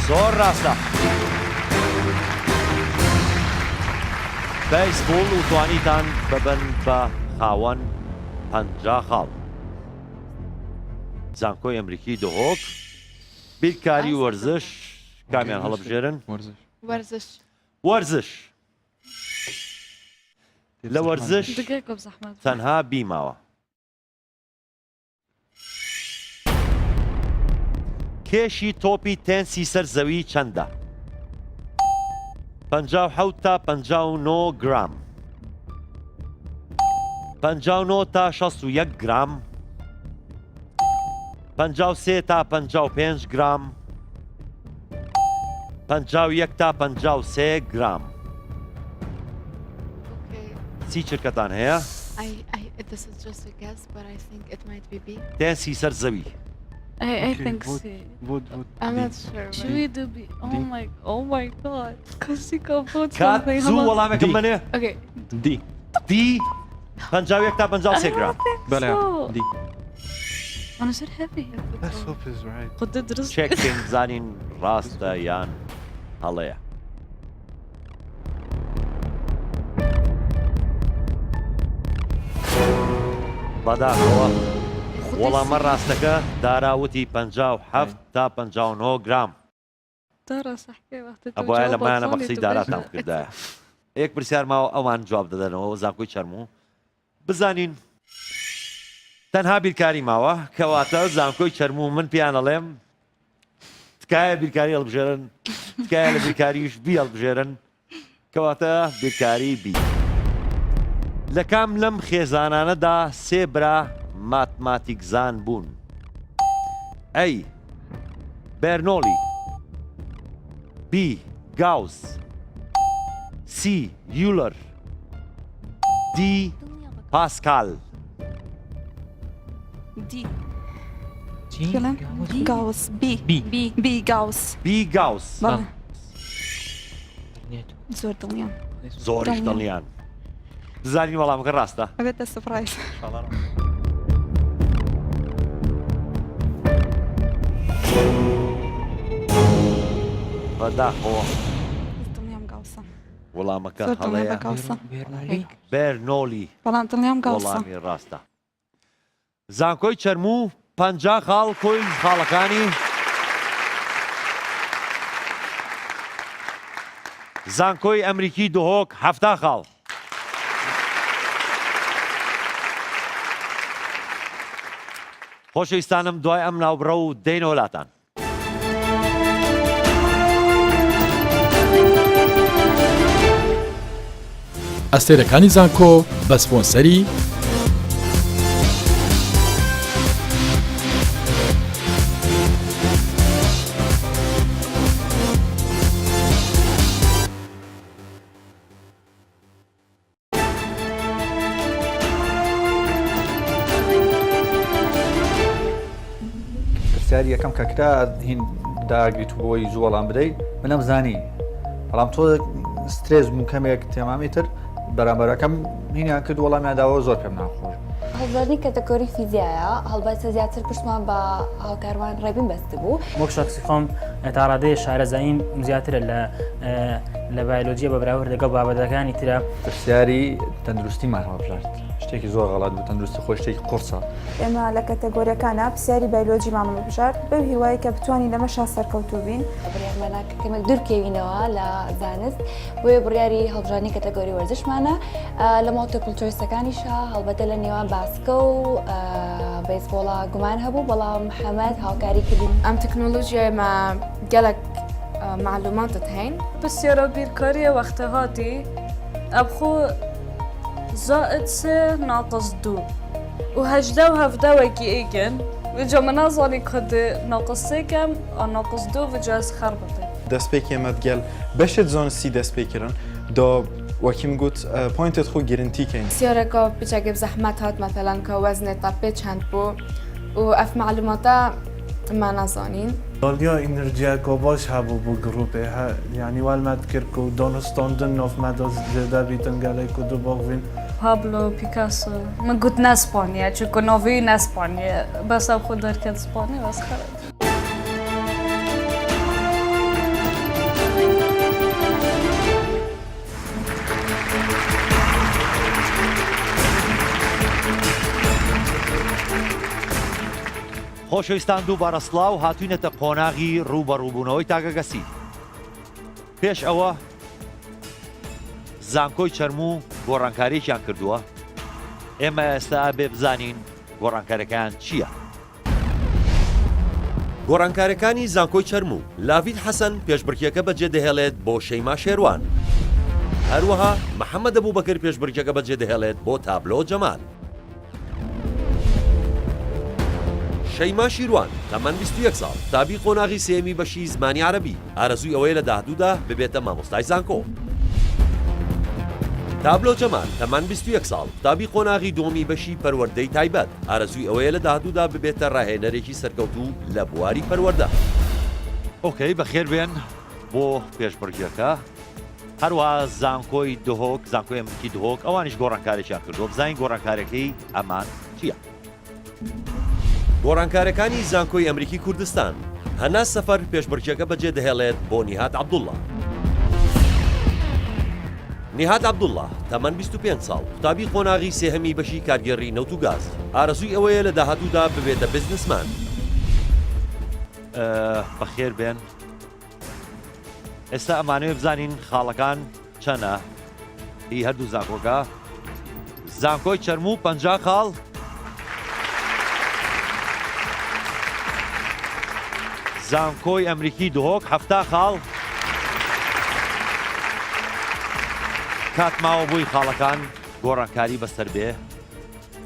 زۆر ڕاستە بەیسبۆڵ و توانیتان ببن بە خاوەن 50 خاڵ زانکۆی ئەمریکی دهۆک بیرکاری وەرزش کامیان هەڵبژێرن ورزش وەرزش لە وەرزش دقيقة بزحمة تەنها بیماوە کێشی تۆپی تێنسی سەر زەوی چەندە 57 تا 59 گرام 59 تا 61 گرام 53 تا 55 گرام 51 تا 53 گرام Okay. سی چرکەتان هەیە This is just a guess, but I think it might be B. تێنسی سەر زەوی I think C. I'm not sure. Should we do B? Oh my god. Because you can vote کات something. زوو وەڵامێکم بنێ Okay. دي دی 51 تا 53 گرام بلا So- دي أنا صار heavy. Let's hope he's right. قد درست چێکین بزانین ڕاستە یان هەڵەیە بەداخەوە وەڵامە ڕاستەکە داراوتی 57 تا 59 گرام ترى صح كي وقت ئەبواە لەمایانە مەقسی داراتان کردایە یەک پرسیار ماوە ئەوان جواب دەدەنەوە زانکۆی چەرموو بزانین تەنها بیرکاری ماوە کەواتە زانکۆی چەرموو من پیان ئەڵێم تکایە بیرکاری هەڵبژێرن تکایە لە بیرکاریش بی هەڵبژێرن کەواتە بیرکاری بی لە کام لەم خێزانانەدا سێ برا ماتماتیکزان بوون ئەی بەرنۆلی بی گاوس سی یولر دی پاسکال دي چی؟ كلام غاوس بي بی بي غاوس بی گاوس والله زور دڵنیام زۆریش دڵنیان بزانین وەڵامەکە ڕاستە ئەبێت دە سپرایز بەداخەوە دڵنیام گاوسە وەڵامەکە زۆر دڵنیام بە هەڵەیە گاوسە بەرنۆلی بەڵام دڵنیام گاوسە وەڵامی ڕاستە زانکۆی چەرموو 50 خاڵ کۆی خاڵەکانی زانکۆی ئەمریکی دهۆک 70 خاڵ خۆشەویستانم دوای ئەم ناوبڕە و دێنەوە وڵاتان ئەستێرەکانی زانکۆ بە سپۆنسەری پرسیاری یەکەم کە کرا هین داگریت و بۆی زوو وەڵام بدەیت منەم زانی بەڵام تۆ سترێز بووم کەمێک تێمامیتر بەرامبەرەکەم هینیان کرد وەڵامیان داوە زۆر پێم ناخۆش هەڵبژاردننی کەتەگۆری فیزیایە هەڵبەتە زیاتر پشتمان بە هاوکاروان ڕێبین بەست بوو وەک شخصی خۆم تا ڕادەیە شارەزاییم زیاترە لە بایۆلۆجیە بە بەراورد لەگەڵ بابەتەکانی ترە پرسیاری تەندروستیمان هەڵبژارد شتێکی زۆر غەڵات بوو تەندروستی خۆی شتێکی قورسە ئێمە لە کەتەگۆریەکانە پرسیاری بایۆلۆجی مامەڵ بژارد بەو هیوای کە بتوانین لەمەشا سەرکەوتوو بین بڕیارمانەکەمە دوورکەوینەوە لە زانست بۆیە بڕیاری هەڵبژاردننی کەتەگۆری وەرزشمانە لە مۆتۆکڵچۆیسەکانیشە هەڵبەتە لە نێوان باسکە و بەیسبۆڵە گومان هەبوو بەڵام محەممەد هاوکاری کردین ئەم تەکنۆلۆژیایمە گەلک معلوماتت هەین بسیارە بیرکاریە وەختە هاتی ئەبخۆ زائد 3 ناقص 2 وهجدة وهفدة وكي إيجن وجا منازلي قد ناقص سيكم أو ناقص دو وجاز خربطي دەستپێکی ئەمەدگەل بەشت زانستی دەست پێکردن دا وەکیم گوت پوینتت خۆ گرنتیکەین سيارة بتجيب زحمات هات مثلا كوزن طبي چند بو وأف معلوماتا ما نزانين دالیا انرژیا کو باش هبو بو گروپه ها یعنی والمت کرکو دانستاندن نوف مداز زده بیتن گله کو دو باغوین بابلو بيكاسو ما قلت ناسبانيا چونكو نوفي ناسبانيا بس أب خود دركت اسبانيا بس خلاص خۆشەویستان دووبارە سڵاو هاتوینەتە قۆناغی ڕوبەڕووبوونەوەی تاگەگەسی پێش ئەوە زانکۆی چەرموو گۆڕانکاریەکیان کردووە ئێمە ئێستا بێ بزانین گۆڕانکاریەکان چییە؟ گۆڕانکاریەکانی زانکۆی چەرموو لاڤید حەسەن پێشبڕکێکە بەجێ دەهێڵێت بۆ شەیما شێروان هەروەها محەممەد ئەبوبەکر پێشبڕکێکە بەجێ دەهێڵێت بۆ تابلۆ جەمال شەیما شیروان تەمەن 21 ساڵ تابی قۆناغی سێمی بەشی زمانی عەرەبی ئارەزووی ئەوەیە لە داهاتوودا ببێتە مامۆستای زانکۆ تابلۆ جەمال تەمەن 21 ساڵ تابی قۆناغی دۆمی بەشی پەروەردەی تایبەت ئارەزووی ئەوەیە لە داهاتوودا ببێتە ڕاهێنەرێکی سەرکەوتوو لە بواری پەروەردە ئۆکەی بەخێر بێن بۆ پێشبڕکێکە هەروە زانکۆی دهۆک زانکۆی ئەمریکی دهۆک ئەوانیش گۆڕانکارێکیان کردووە بزانین گۆڕانکارەکەی ئەمان چییە؟ گۆڕانکارەکانی زانکۆی ئەمریکی کوردستان هەناس سەفەر پێشبڕکێکە بەجێ دەهێڵێت بۆ نیهاد عەبدوڵڵا نیهاد عەبدوڵڵا تەمەن 25 ساڵ قوتابی قۆناغی سێهەمی بەشی کارگێڕی نەوت و گاز ئارەزووی ئەوەیە لە داهاتوودا ببێتە بزنسمان بەخێر بێن ئێستا ئەمانەوێ بزانین خاڵەکان چەنە هی هەردوو زانکۆکە زانکۆی چەرموو 50 خاڵ زانکۆی ئەمریکی دهۆک 70 خاڵ کاتماوە بووی خاڵەکان گۆڕانکاری بەسەر بێ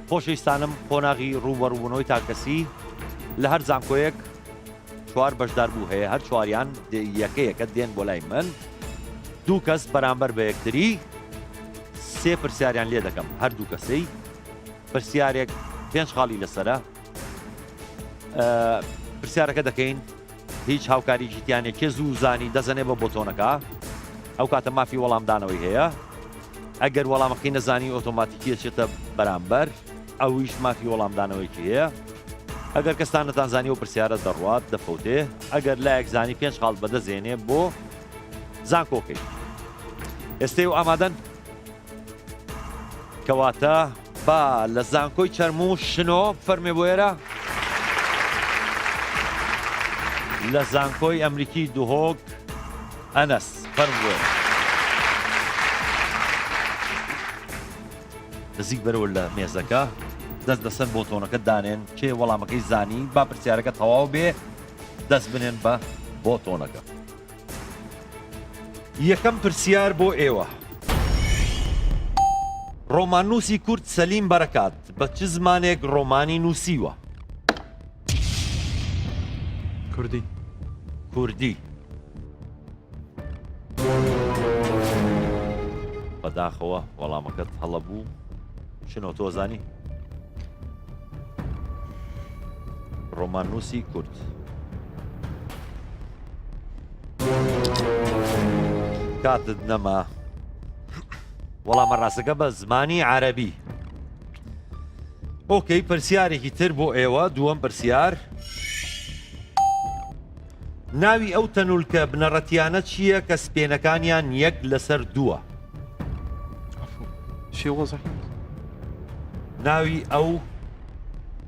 خۆشەویستانم قۆناغی ڕوبەڕووبوونەوەی تاکەسی لە هەر زانکۆیەک 4 بەشدار بوو هەیە هەر چواریان یەکە دێن بۆ لای من دوو کەس بەرامبەر بە یەکتری سێ پرسیاریان لێ دەکەم هەردوو کەسەی پرسیارێک 5 خاڵی لەسەرە پرسیارەکە دەکەین هیچ هاوکاریی تیانێک کێ زوو زانی دەزەنێ بە بۆتۆنەکە ئەو کاتە مافی وەڵامدانەوەی هەیە ئەگەر وەڵامەکەی نەزانی ئۆتۆماتیکی چێتە بەرامبەر ئەویش مافی وەڵامدانەوەیکی هەیە ئەگەر کەستان نەتانزانی و پرسیارە دەڕوات دەفەوتێ ئەگەر لایەک زانی 5 خاڵ بەدەزێنێ بۆ زانکۆکەی ئێستێ و ئامادەن کەواتە با لە زانکۆی چەرموو شنۆ فەرمێ بۆ ئێرە لە زانکۆی ئەمریکی دهۆک ئەنەس فەرم بۆ نزیک بەرەوە لە مێزەکە دەست بەسەر بۆتۆنەکە دانێن کێ وەڵامەکەی زانی با پرسیارەکە تەواو بێ دەست بنێن بە بۆتۆنەکە یەکەم پرسیار بۆ ئێوە ڕۆماننووسی کورد سەلیم بەرەکات بە چ زمانێک ڕۆمانی نووسیوە؟ کوردی کوردی بەداخەوە وەڵامەکەت هەڵە بوو شنۆ تۆزانی ڕۆماننووسی کورد کاتت نەما وەڵامە ڕاستەکە بە زمانی عەرەبی ئۆکەی پرسیارێکی تر بۆ ئێوە دووەم پرسیار ناوی ئەو تەنولکە بنەڕەتیانە چییە کە سپێنەکانیان یەک لەسەر دووە؟ ناوی ئەو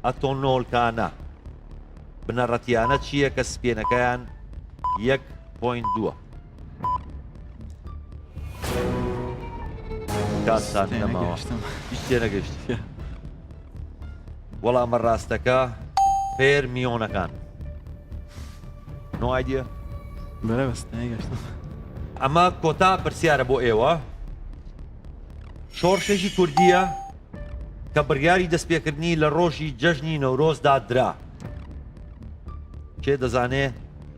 ئەتۆنۆلکانە بنەڕەتیانە چییە کە سپێنەکەیان 1.2 کاتتان نەماوە هیچ تێ نەگەشتی وەڵامە ڕاستەکە فێرمیۆنەکان نو ئایدیە بەرەبەست نەگەشتم ئەمە کۆتا پرسیارە بۆ ئێوە شۆڕشێکی کوردیە کە بڕیاری دەستپێکردنی لە ڕۆژی جەژنی نەورۆزدا درا کێ دەزانێ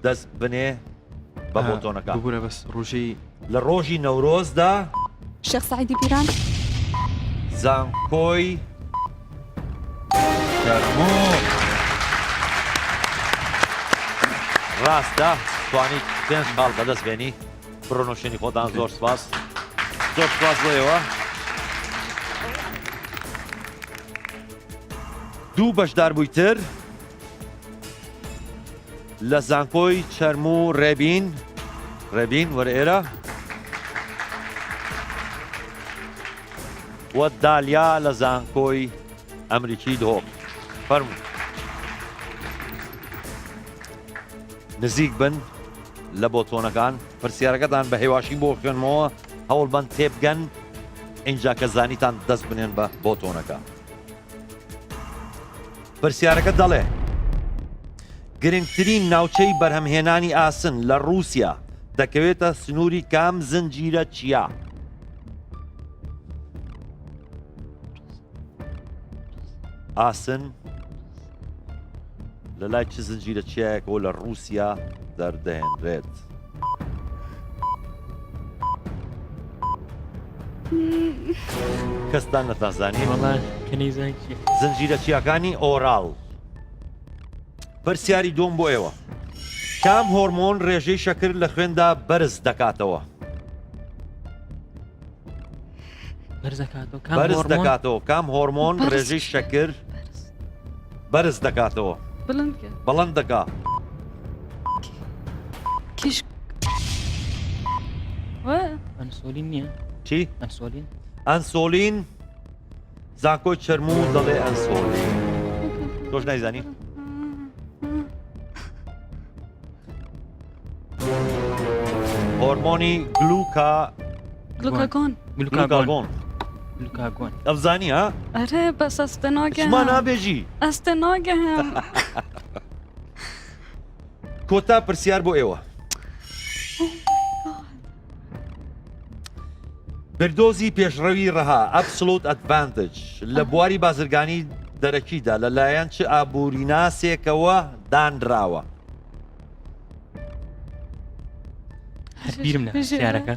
دەست بنێ بە بۆتۆنەکە ببوورە بەس ڕۆژەی لە ڕۆژی نەورۆزدا شيخ سعيدي بيران زانکۆی چەرموو ڕاستە توانیت 5 خاڵ بەدەست بێنی بڕۆنە شوێنی خۆتان زۆر سپاس زۆر سپاس بۆیەوە دوو بەشدار بوویتر لە زانکۆی چەرموو ڕێبین وەرە ئێرە وە دالیا لە زانکۆی ئەمریکی دۆق فەرموو نزیک بن لە بۆتۆنەکان پرسیارەکەتان بە هێواشی بۆ خوێنمەوە هەوڵ بەن تێبگەن اینجا کە زانیتان دەست بنێن بە بۆتۆنەکە پرسیارەکە دەڵێ گرنگترین ناوچەی بەرهەمهێنانی ئاسن لە رووسیا دەکەوێتە سنووری کام زنجیرە چییە؟ ئاسن لە لای چ زنجیرە چیایەکەوە لە رووسیا دەردەهێنرێت؟ کەستان نەتانزانی زنجیرە چیاکانی ئۆراڵ پرسیاری دۆم بۆ ئێوە کام هۆرمۆن ڕێژەی شەکر لە خوێندا بەرز دەکاتەوە؟ بەرز دەکاتەوە کام هۆرمۆن ڕێژەی شەکر بەرز دەکاتەوە بەڵند دەکا ئەنسۆلین نییە چی؟ ئەنسۆلین ئەنسۆلین زانکۆی چەرموو دەڵێ ئەنسۆلین تۆش نایزانی؟ هۆرمۆنی گلوکاگۆن ئەفزانی ها؟ ئەرێ بەس ئەستە ناگەم شما نابێژی ئەستە ناگەم کۆتا پرسیار بۆ ئێوە بردۆزی پێشڕەوی ڕەها ئەبسلوت ئەدڤانتج لە بواری بازرگانی دەرەکیدا لەلایەن چ ئابووریناسێکەوە دانراوە؟ بیرم لە پرسیارەکە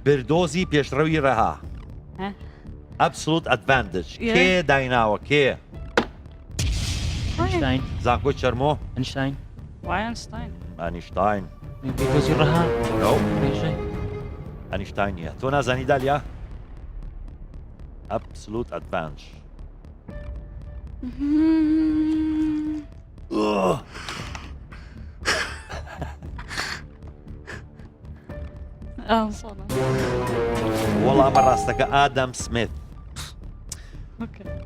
بردۆزی پێشڕەوی ڕەها ئەبسلوت ئەدڤانتج کێ دایناوە کێ؟ ئەنیشتاین زانکۆی چەرمۆ ئەنیشتاین ئەنیشتاین بێدۆزی ڕەها ڕێژەی ئەنیشتاین نییە تۆ نازانی دالیا؟ ئەبسلوت ئەدڤانتج وەڵامە ڕاستەکە ئادەم سمیت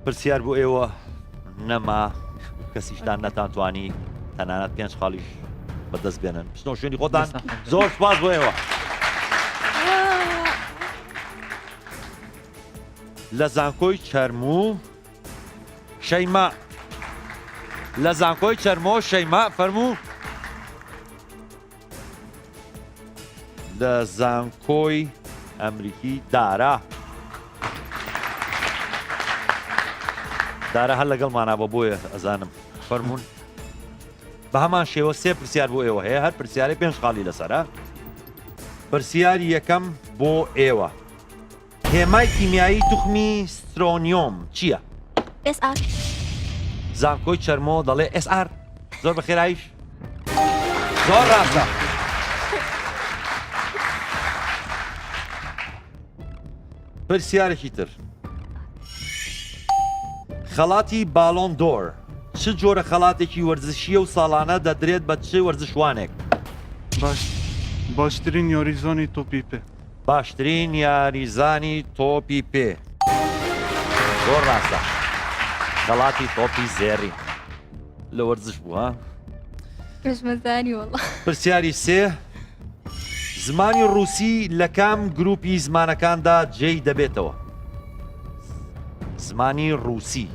پرسیار بۆ ئێوە نەما کەسیشتان نەتانتوانی تەنانەت 5 خاڵیش بەدەست بێنن بچنەوە شوێنی خۆتان زۆر سپاس بۆ ئێوە لە زانکۆی چەرموو شەیما لە زانکۆی چەرمۆ شەیما فەرموو لە زانکۆی ئەمریکی دارا هەر لەگەڵمانە بە بۆیە ئەزانم فەرموون بە هەمان شێوە 3 پرسیار بۆ ئێوە هەیە هەر پرسیارە 5 خاڵی لەسەرە پرسیاری یەکەم بۆ ئێوە هێمای کیمیایی توخمی سترۆنیۆم چییە؟ SR زانکۆی چەرمۆ دەڵێ SR زۆر بەخێرایش زۆر ڕاستە پرسیارێکی تر خەڵاتی باڵۆن دۆر چ جۆرە خەڵاتێکی وەرزشیە و ساڵانە دەدرێت بە چ وەرزشوانێک؟ باشترین یاریزانی تۆپی پێ باشترین یاریزانی تۆپی پێ زۆر ڕاستە خەڵاتی تۆپی زێڕی لە وەرزش بوو ها؟ پێشمەزانی وەڵا پرسیاری 3 زمانی ڕووسی لە کام گروپی زمانەکاندا جێی دەبێتەوە؟ زمانی ڕووسی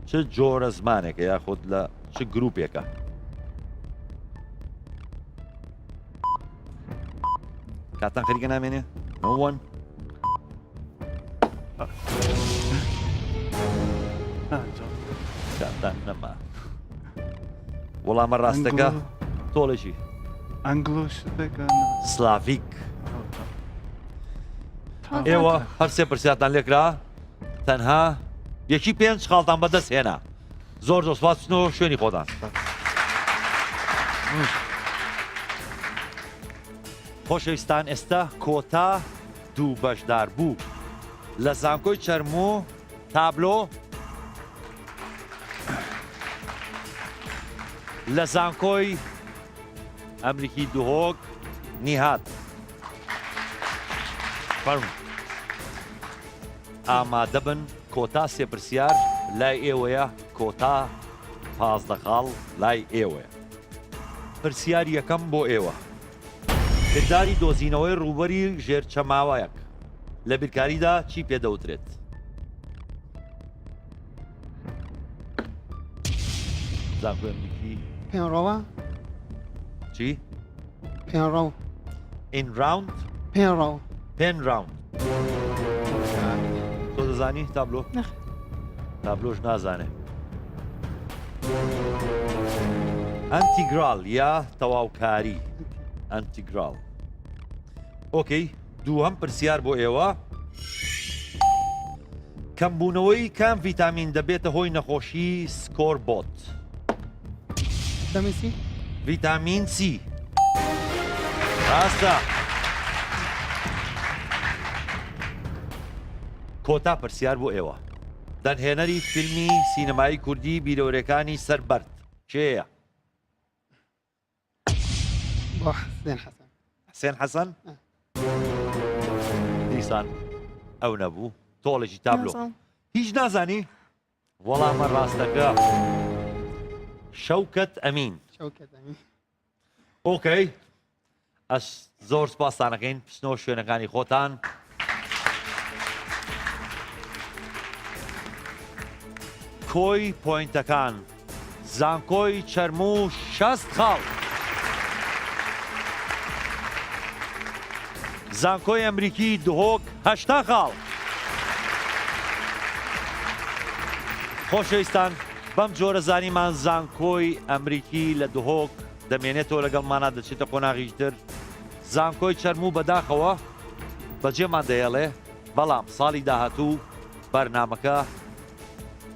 چ جۆرە زمانێکە یاخود لە چ گروپێکە؟ کاتان خەریکە نامێنێ؟ نۆوەن کاتان نەما وەڵامە ڕاستەکە تۆڵێکی ئەنگلۆ شتەکە سلاڤیک ئێوە هەر سێ پرسیاتان لێکرا تەنها یەکی 5 خاڵتان بەدەست هێنا زۆر دۆسپاسنەوە شوێنی خۆتان خۆشەویستان ئێستا کۆتا دوو بەشدار بوو لە زانکۆی چەرموو تابلۆ لە زانکۆی ئەمریکی دوهۆک نیهات فەرموو ئامادە بن کۆتا سێ پرسیار لای ئێوەیە کۆتا 15 خاڵ لای ئێوەیە پرسیار یەکەم بۆ ئێوە کردداری دۆزینەوەی ڕووبەری ژێر چەماوەیەک لە بیرکاریدا چی پێدەوترێت زانکۆی ئەمریکی پێنڕەوە چی؟ پێنڕەو ئین راوند پێنڕەو پێن راوند تۆ دەزانی تابلۆ؟ تابلۆش نازانێ ئەنتیگرال یا تەواوکاری ئەنتیگرال ئۆکەی دووهەم پرسیار بۆ ئێوە کەمبوونەوەی کام ڤیتامین دەبێتە هۆی نەخۆشی سکۆر بۆت ڤیتامین سی ڕاستە کۆتا پرسیار بۆ ئێوە دەنهێنەری فیلمی سینەمایی کوردی بیرۆرەکانی سەربەرد کێیە؟ حسێن حەسەن دیسان ئەو نەبوو تۆڵێکی تابلۆ هیچ نازانی وەڵامە ڕاستەکە شەوکەت ئەمین ئۆکەی ئەس زۆر سپاسانەکەین پسنەوە شوێنەکانی خۆتان کۆی پۆینتەکان زانکۆی چەرموو 60 خاڵ زانکۆی ئەمریکی دهۆک 80 خاڵ خۆشەویستان بەم جۆرە زانیمان زانکۆی ئەمریکی لە دهۆک دەمێنێتەوە لەگەڵمانە دەچێتە قۆناغیشتر زانکۆی چەرموو بەداخەوە بەجێمان دەیەڵێ بەڵام ساڵی داهاتوو بەرنامەکە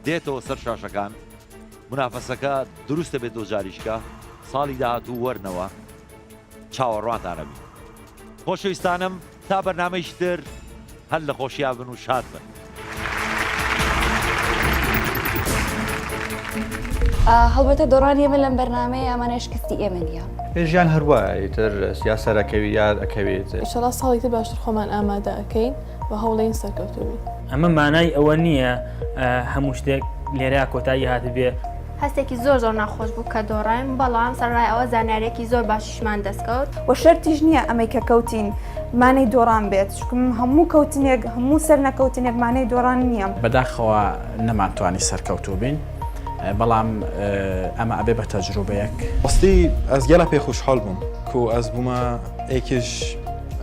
دێتەوە سەر شاشەکان منافەسەکە دروستە بێت دۆجاریشکە ساڵی داهاتوو وەرنەوە چاوەڕوانتانەبی خۆشەویستانم تا بەرنامەیشتر هەر لە خۆشییا بن و شاد بن هەڵبەتە دۆڕانی من لەم بەرنامەیە ئەمانە شکستی ئێمە نیە ژیان هەروە ئیتر سیاسەرەکەوی یاد ئەکەوێت ئینشەڵا ساڵی تر باشتر خۆمان ئامادە ئەەکەین بە هەوڵین سەرکەوتوبی ئەمە مانای ئەوە نییە هەموو شتێک لێرە کۆتایی هاتبێ هەستێکی زۆر زۆر ناخۆش بوو کە دۆڕایم بەڵام سەرڕای ئەوە زانیارێکی زۆر باشیشمان دەستکەوت وە شەرتیش نییە ئەمەی کە کەوتین مانەی دۆڕان بێت چکم هەموو کەوتنێک هەموو سەر نەکەوتنێک مانەی دۆڕان نییە بەداخەوە نەمانتوانی سەرکەوتوو بین بەڵام ئەمە ئەبێ بە تەجروبەیەک ئەستی ئەس گەلە پێ خوشحاڵ بووم کو ئەس بوومە ئێکیش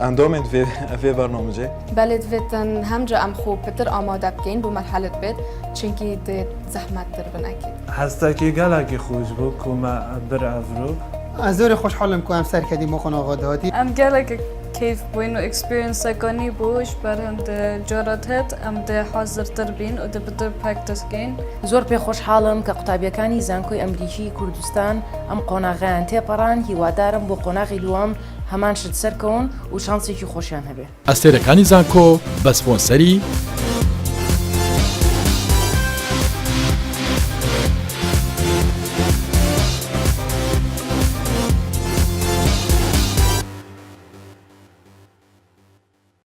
ئەندۆمێت ئەvێ بەرنامەجێ بەلێ دەوێتن هەمجا ئەم خوبتر ئامادە بکەین بۆ مەرحەلت بێت چونکی دێت زەحمەتتر بنەکەیت هەستێکی گەلێکی خۆش بوو کومە بر ئەڤرۆ زۆری خۆشحاڵم کو ئەم سەرکەدی مۆخۆنەوەداتی ئەم گەلێکی کیف بووین و ئەکسپریەنسەکانی بووش بەرهەم جۆرەت هێت ئەم دێ حەزرتر بین و دەبتر پێکتەسکەین زۆر پێ خۆشحاڵم کە قوتابیەکانی زانکۆی ئەمریکی کوردستان ئەم قۆناغیان تێپەڕان هیوادارم بۆ قۆناغی دووەم هەمان شت سەرکەون و شانسێکی خۆشیان هەبێ ئەستێرەکانی زانکۆ بە سپۆنسەری